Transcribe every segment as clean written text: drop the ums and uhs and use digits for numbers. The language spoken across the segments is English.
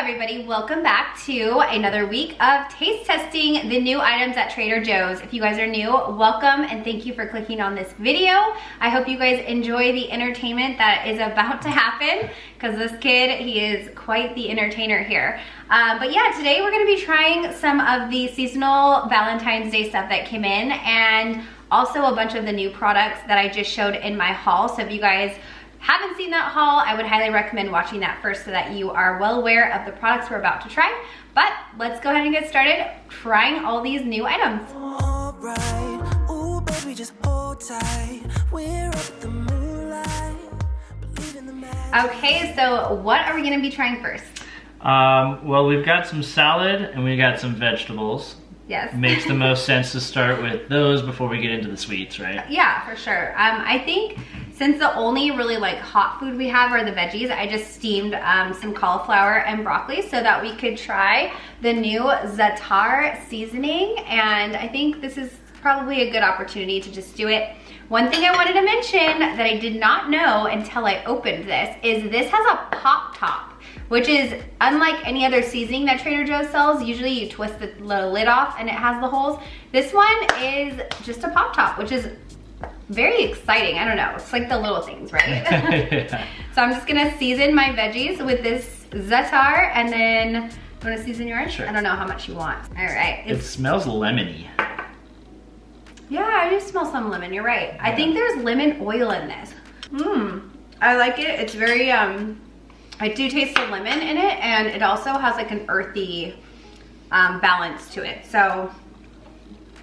everybody, welcome back to another week of taste testing the new items at Trader Joe's. If you guys are new, welcome and thank you for clicking on this video. I hope you guys enjoy the entertainment that is about to happen because this kid, he is quite the entertainer here. But yeah, today we're gonna be trying some of the seasonal Valentine's Day stuff that came in and also a bunch of the new products that I just showed in my haul. So if you guys haven't seen that haul, I would highly recommend watching that first so that you are well aware of the products we're about to try. But let's go ahead and get started trying all these new items. Alright, ooh baby, just hold tight. We're up the moonlight. Believe in the magic. Okay, so what are we gonna be trying first? Well, we've got some salad and we got some vegetables. Yes. Makes the most sense to start with those before we get into the sweets, right? Yeah, for sure. I think since the only really like hot food we have are the veggies, I just steamed some cauliflower and broccoli so that we could try the new Zatar seasoning. And I think this is probably a good opportunity to just do it. One thing I wanted to mention that I did not know until I opened this is this has a pop top, which is unlike any other seasoning that Trader Joe's sells. Usually you twist the little lid off and it has the holes. This one is just a pop top, which is very exciting. I don't know, it's like the little things, right? Yeah. So I'm just gonna season my veggies with this Zatar, and then you wanna season yours? Sure. I don't know how much you want. All right. It smells lemony. Yeah, I do smell some lemon, you're right. Yeah. I think there's lemon oil in this. I like it. It's very, I do taste the lemon in it, and it also has like an earthy balance to it. So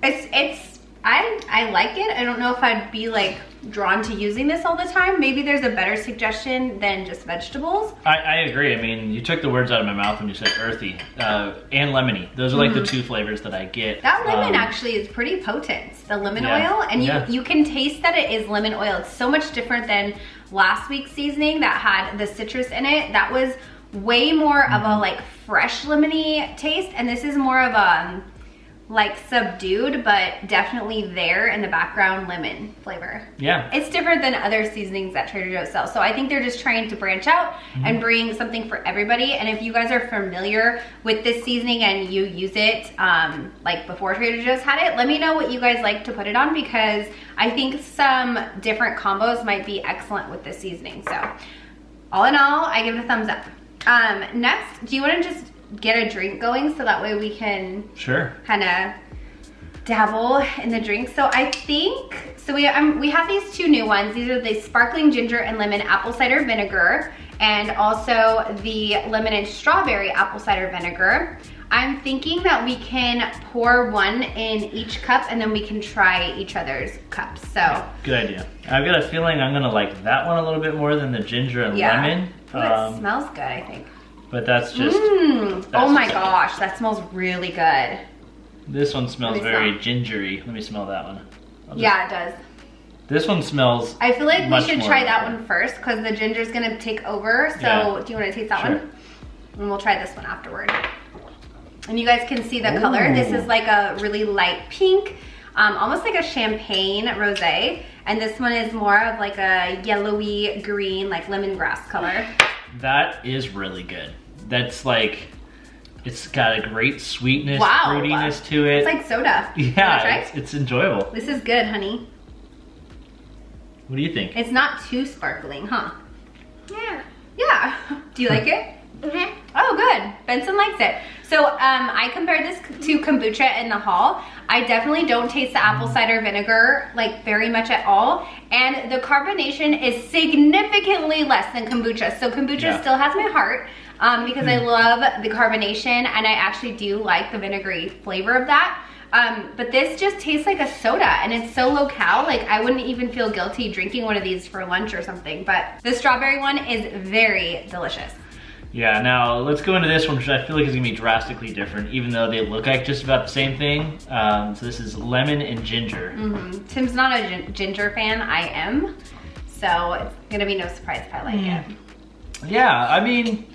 I like it. I don't know if I'd be like drawn to using this all the time. Maybe there's a better suggestion than just vegetables. I agree. I mean, you took the words out of my mouth when you said earthy and lemony. Those are like the two flavors that I get. That lemon actually is pretty potent, the lemon yeah, oil. And yeah. you can taste that it is lemon oil. It's so much different than last week's seasoning that had the citrus in it. That was way more of a like fresh lemony taste. And this is more of a like subdued, but definitely there in the background lemon flavor. Yeah. It's different than other seasonings that Trader Joe's sells. So I think they're just trying to branch out and bring something for everybody. And if you guys are familiar with this seasoning and you use it like before Trader Joe's had it, let me know what you guys like to put it on, because I think some different combos might be excellent with this seasoning. So all in all, I give it a thumbs up. Next, do you want to just get a drink going so that way we can kind of dabble in the drink? So I think, so we have these two new ones. These are the sparkling ginger and lemon apple cider vinegar, and also the lemon and strawberry apple cider vinegar. I'm thinking that we can pour one in each cup and then we can try each other's cups. So yeah, good idea. I've got a feeling I'm gonna like that one a little bit more than the ginger and lemon. Ooh, it smells good, I think. But that's just, oh my gosh, that smells really good. This one smells very gingery. Let me smell that one. Yeah, it does. This one smells I feel like we should try that one first because the ginger's gonna take over. So yeah. Do you wanna taste that one? And we'll try this one afterward. And you guys can see the color. This is like a really light pink, almost like a champagne rosé. And this one is more of like a yellowy green, like lemongrass color. That is really good. That's like, it's got a great sweetness, wow. fruitiness to it. It's like soda. Yeah, it's enjoyable. This is good, honey. What do you think? It's not too sparkling, huh? Yeah. Yeah. Do you like it? Mm-hmm. Oh, good. Benson likes it. So I compared this to kombucha in the haul. I definitely don't taste the apple cider vinegar like very much at all. And the carbonation is significantly less than kombucha. So kombucha still has my heart because I love the carbonation and I actually do like the vinegary flavor of that. But this just tastes like a soda and it's so low cal. Like I wouldn't even feel guilty drinking one of these for lunch or something. But the strawberry one is very delicious. Yeah, now let's go into this one, which I feel like is gonna be drastically different, even though they look like just about the same thing. So this is lemon and ginger. Tim's not a ginger fan, I am. So it's gonna be no surprise if I like it. Yeah, I mean,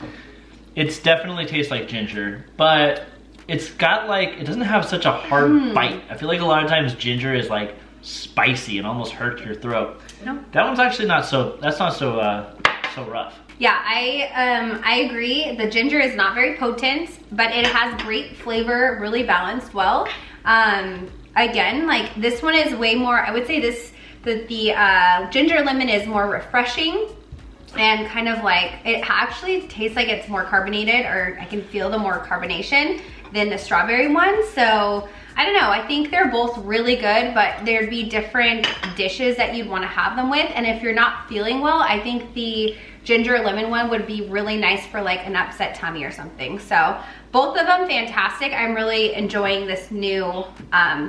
it's definitely tastes like ginger, but it's got like, it doesn't have such a hard bite. I feel like a lot of times ginger is like spicy and almost hurts your throat. No. That one's actually not so, that's not so rough. Yeah, I agree. The ginger is not very potent, but it has great flavor, really balanced well. Again, like this one is way more, I would say the ginger lemon is more refreshing and kind of like, it actually tastes like it's more carbonated, or I can feel the more carbonation than the strawberry one. So I don't know, I think they're both really good, but there'd be different dishes that you'd want to have them with. And if you're not feeling well, I think the ginger lemon one would be really nice for like an upset tummy or something. So both of them fantastic. I'm really enjoying this new,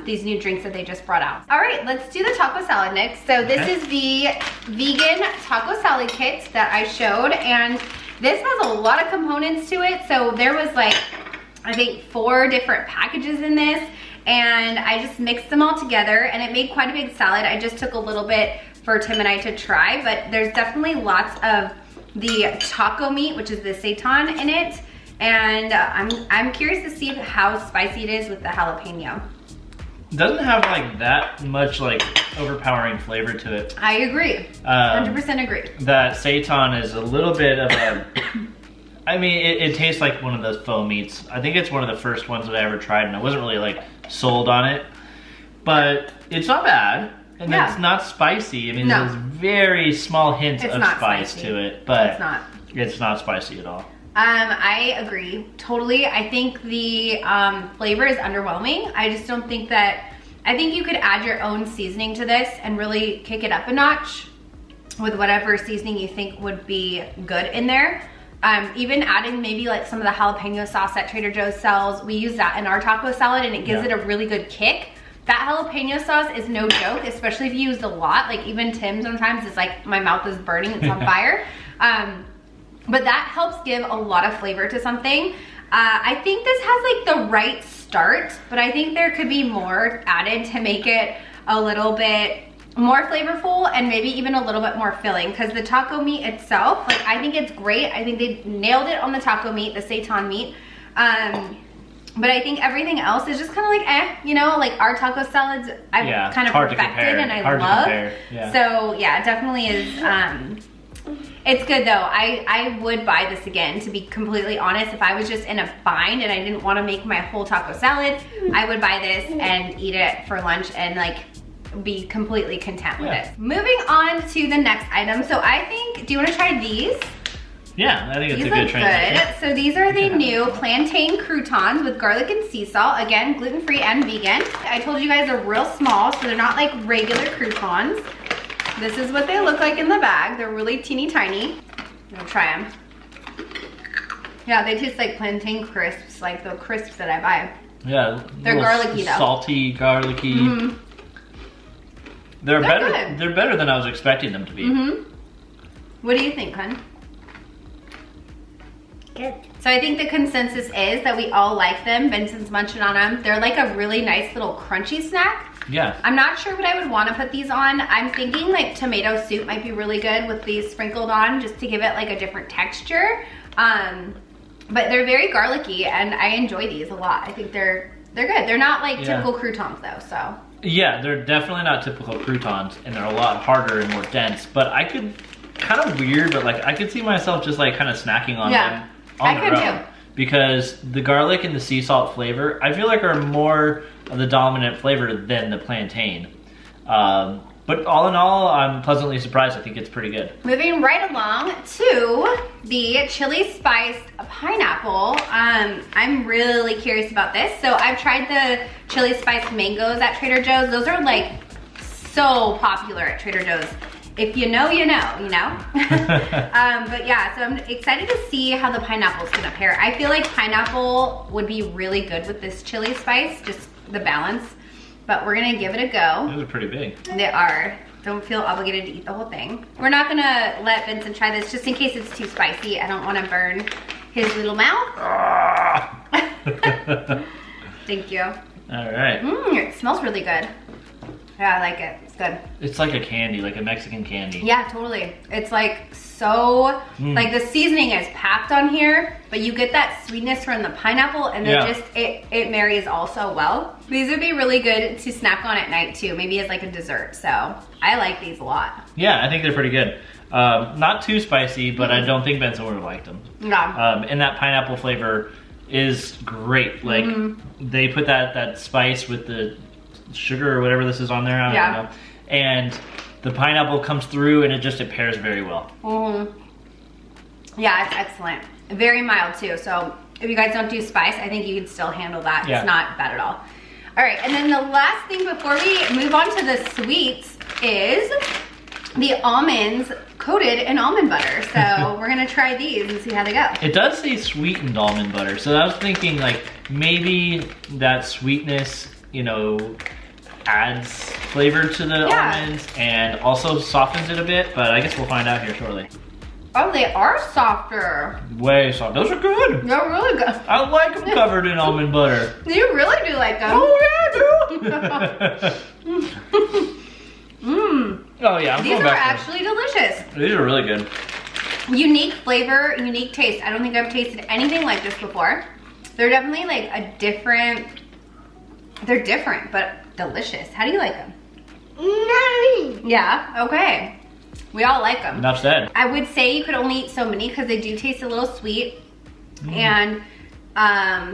these new drinks that they just brought out. All right, let's do the taco salad next. So this is the vegan taco salad kit that I showed, and this has a lot of components to it. So there was like, I think 4 different packages in this, and I just mixed them all together and it made quite a big salad. I just took a little bit for Tim and I to try, but there's definitely lots of the taco meat, which is the seitan, in it. And I'm curious to see how spicy it is with the jalapeno. It doesn't have like that much like overpowering flavor to it. I agree, 100% agree. That seitan is a little bit of a, I mean, it tastes like one of those faux meats. I think it's one of the first ones that I ever tried, and I wasn't really like sold on it. But it's not bad, and it's not spicy. I mean, there's very small hints of spice to it, but it's not spicy at all. I agree, totally. I think the flavor is underwhelming. I just don't think that, I think you could add your own seasoning to this and really kick it up a notch with whatever seasoning you think would be good in there. Even adding maybe like some of the jalapeno sauce that Trader Joe's sells. We use that in our taco salad and it gives it a really good kick. That jalapeno sauce is no joke, especially if you use a lot. Like even Tim sometimes it's like my mouth is burning, it's on fire. But that helps give a lot of flavor to something. I think this has like the right start, but I think there could be more added to make it a little bit more flavorful and maybe even a little bit more filling, because the taco meat itself, like I think it's great. I think they nailed it on the taco meat, the seitan meat. But I think everything else is just kind of like you know, like our taco salads I've kind of perfected and I love. So yeah, it definitely is. It's good though. I would buy this again, to be completely honest. If I was just in a bind and I didn't want to make my whole taco salad, I would buy this and eat it for lunch and like be completely content with it. Moving on to the next item. So I think, do you want to try these? Yeah, I think it's a good transition. So these are the new plantain croutons with garlic and sea salt. Again, gluten-free and vegan. I told you guys they're real small, so they're not like regular croutons. This is what they look like in the bag. They're really teeny tiny. I'm gonna try them. Yeah, they taste like plantain crisps, like the crisps that I buy. Yeah, they're garlicky though. Salty, garlicky. They're better. Good. They're better than I was expecting them to be. What do you think, hon? Good. So I think the consensus is that we all like them. Benson's munching on them. They're like a really nice little crunchy snack. Yeah. I'm not sure what I would want to put these on. I'm thinking like tomato soup might be really good with these sprinkled on, just to give it like a different texture. But they're very garlicky and I enjoy these a lot. I think they're good. They're not like typical croutons though, so. Yeah, they're definitely not typical croutons, and they're a lot harder and more dense, but I could, kind of weird, but like I could see myself just like kind of snacking on them on their own. Because the garlic and the sea salt flavor, I feel like are more of the dominant flavor than the plantain. But all in all, I'm pleasantly surprised. I think it's pretty good. Moving right along to the chili spiced pineapple. I'm really curious about this. So I've tried the chili spiced mangoes at Trader Joe's. Those are like so popular at Trader Joe's. If you know, you know, you know. But yeah, so I'm excited to see how the pineapple's gonna pair. I feel like pineapple would be really good with this chili spice, just the balance. But we're gonna give it a go. Those are pretty big. They are. Don't feel obligated to eat the whole thing. We're not gonna let Vincent try this just in case it's too spicy. I don't wanna burn his little mouth. Thank you. All right. It smells really good. Yeah, I like it. It's good. It's like a candy, like a Mexican candy. Yeah, totally. It's like so, like the seasoning is packed on here, but you get that sweetness from the pineapple and then just, it marries all so well. These would be really good to snack on at night too, maybe as like a dessert. So I like these a lot. Yeah, I think they're pretty good. Not too spicy, but I don't think Benson would have liked them. Yeah. And that pineapple flavor is great. Like they put that spice with the sugar or whatever this is on there. I don't know. And the pineapple comes through and it pairs very well. Yeah, it's excellent. Very mild too. So if you guys don't do spice, I think you can still handle that. Yeah. It's not bad at all. All right, and then the last thing before we move on to the sweets is the almonds coated in almond butter. So we're gonna try these and see how they go. It does say sweetened almond butter. So I was thinking like maybe that sweetness, you know, adds flavor to the almonds and also softens it a bit, but I guess we'll find out here shortly. Oh, they are softer. Way soft. Those are good. They're really good. I like them covered in almond butter. You really do like them. Oh yeah, I do. Oh yeah, These are actually delicious. These are really good. Unique flavor, unique taste. I don't think I've tasted anything like this before. They're definitely like a different, they're different, but delicious. How do you like them? Yeah, okay. We all like them. Enough said. I would say you could only eat so many because they do taste a little sweet. And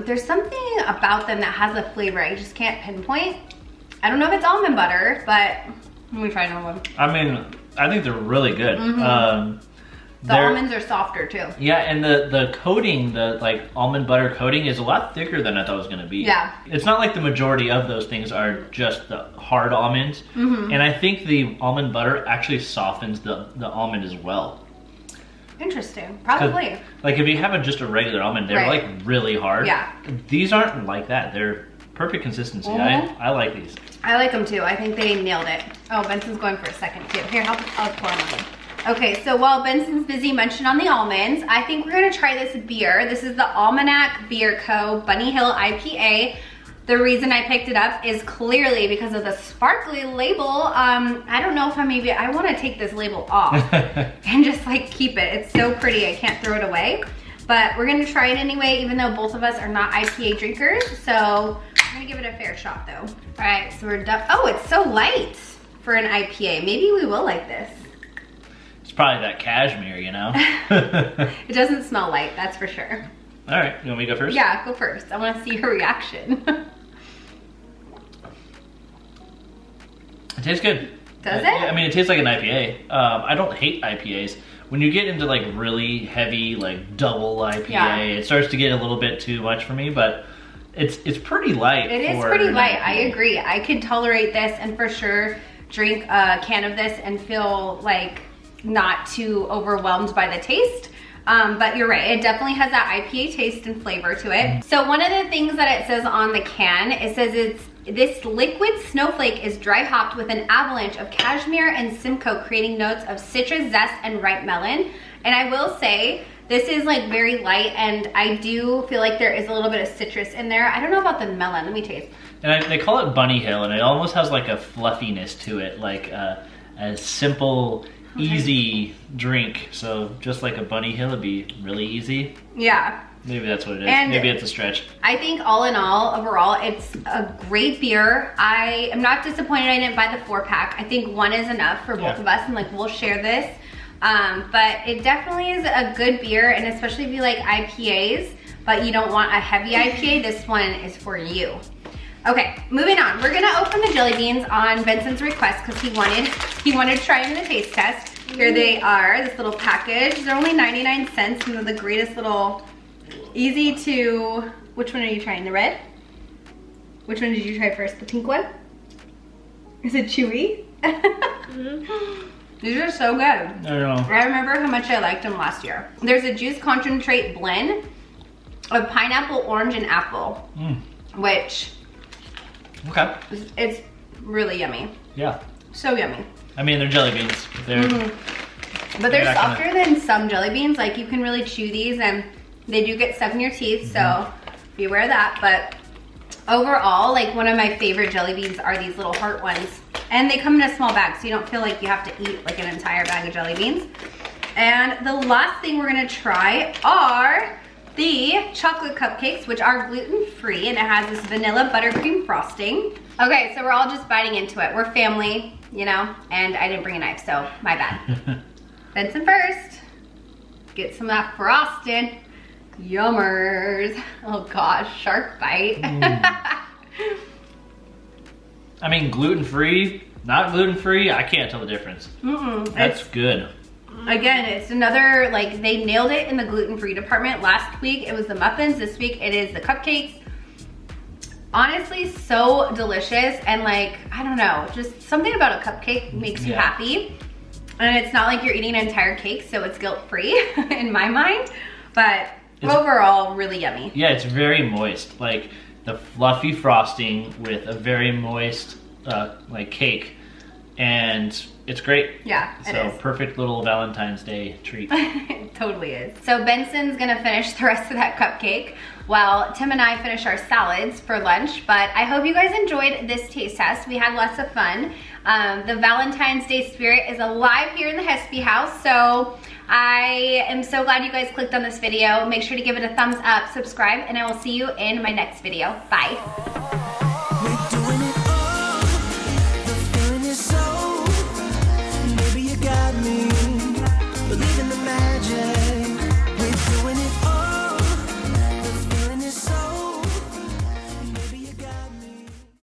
there's something about them that has a flavor I just can't pinpoint. I don't know if it's almond butter, but let me try another one. I mean, I think they're really good. The almonds are softer too. Yeah, and the coating, the like almond butter coating is a lot thicker than I thought it was gonna be. Yeah. It's not like the majority of those things are just the hard almonds. And I think the almond butter actually softens the almond as well. Interesting, probably. Like if you have just a regular almond, they're like really hard. Yeah. These aren't like that. They're perfect consistency. I like these. I like them too. I think they nailed it. Oh, Benson's going for a second too. Here, I'll pour them on. Okay, so while Benson's busy munching on the almonds, I think we're gonna try this beer. This is the Almanac Beer Co. Bunny Hill IPA. The reason I picked it up is clearly because of the sparkly label. I don't know if I wanna take this label off and just like keep it. It's so pretty, I can't throw it away. But we're gonna try it anyway, even though both of us are not IPA drinkers. So I'm gonna give it a fair shot though. All right, so we're done. Oh, it's so light for an IPA. Maybe we will like this. It's probably that cashmere, you know? It doesn't smell light, that's for sure. All right, you want me to go first? Yeah, go first. I want to see your reaction. It tastes good. Does it? I mean, it tastes like an IPA. I don't hate IPAs. When you get into like really heavy, like double IPA, it starts to get a little bit too much for me, but it's pretty light. It is pretty light, I agree. I could tolerate this and for sure drink a can of this and feel like not too overwhelmed by the taste. But you're right, it definitely has that IPA taste and flavor to it. So one of the things that it says on the can, it says this liquid snowflake is dry hopped with an avalanche of cashmere and Simcoe, creating notes of citrus zest and ripe melon. And I will say, this is like very light and I do feel like there is a little bit of citrus in there. I don't know about the melon, let me taste. And they call it Bunny Hill and it almost has like a fluffiness to it, like a simple, easy drink. So just like a Bunny Hill, it'd be really easy. Yeah. Maybe that's what it is. And maybe it's a stretch. I think all in all, overall, it's a great beer. I am not disappointed I didn't buy the 4-pack. I think one is enough for both of us and like we'll share this. But it definitely is a good beer, and especially if you like IPAs, but you don't want a heavy IPA, this one is for you. Okay, moving on. We're gonna open the jelly beans on Benson's request because he wanted to try them in the taste test. Here they are, this little package. They're only 99 cents and they're the greatest little, easy to, which one are you trying, the red? Which one did you try first, the pink one? Is it chewy? These are so good. I don't know. I remember how much I liked them last year. There's a juice concentrate blend of pineapple, orange, and apple, which it's really yummy. Yeah. So yummy. I mean, they're jelly beans. But they're softer than some jelly beans. Like you can really chew these and they do get stuck in your teeth, so beware of that. But overall, like one of my favorite jelly beans are these little heart ones. And they come in a small bag, so you don't feel like you have to eat like an entire bag of jelly beans. And the last thing we're gonna try are the chocolate cupcakes, which are gluten-free, and it has this vanilla buttercream frosting. Okay, so we're all just biting into it. We're family, you know, and I didn't bring a knife, so my bad. Benson first. Get some of that frosting. Yummers. Oh gosh, shark bite. I mean, gluten-free, not gluten-free, I can't tell the difference. That's good. Again, it's another, like, they nailed it in the gluten-free department. Last week, it was the muffins. This week, it is the cupcakes. Honestly, so delicious. And like, I don't know, just something about a cupcake makes you happy. And it's not like you're eating an entire cake, so it's guilt-free in my mind. But overall, really yummy. Yeah, it's very moist. Like, the fluffy frosting with a very moist, like, cake. And it's great. Yeah, it is. So perfect little Valentine's Day treat. It totally is. So Benson's gonna finish the rest of that cupcake while Tim and I finish our salads for lunch. But I hope you guys enjoyed this taste test. We had lots of fun. The Valentine's Day spirit is alive here in the Hespe house. So I am so glad you guys clicked on this video. Make sure to give it a thumbs up, subscribe, and I will see you in my next video. Bye.